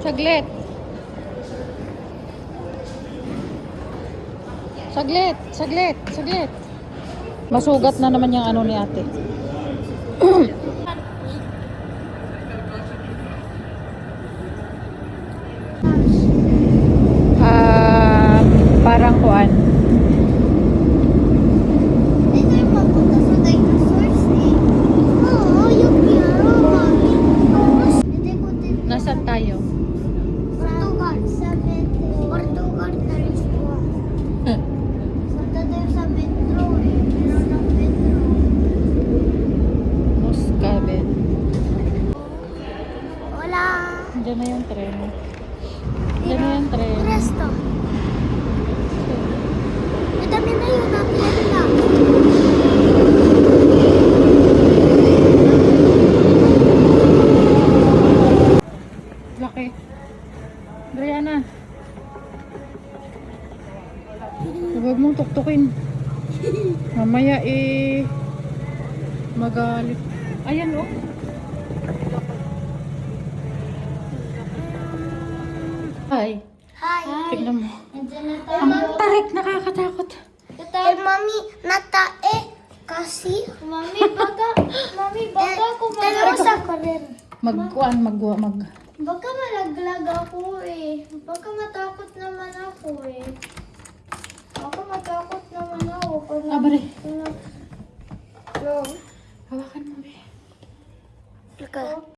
Saglit. Saglit, saglit, saglit. Masugat na naman yung ano ni ate. Parang kuan. Ito yung papunta sa dinosaurs eh. Oo, yung piano, mami. Hindi ko din. Nasaan tayo? Portugal, sa metro. Portugal na rin siya. Punta tayo sa metro eh. Meron ng metro. Muscabet. Wala. Diyan na yung tren. Diyan na yung tren. Presto. Dami na yun natin na. Laki. Brianna. Huwag mong tuktukin. Mamaya magalit. Ayan oh. Hi. Hi. Tignan mo. Nandiyan na tayo. Ang tarik, nakakatakot. Mami, natae. Kasi. Mami, baga kumagal ka rin. Baka malaglag ako eh. Baka matakot naman ako eh. Baka matakot naman ako. Abare. No. Hawakan mo, be. Ika.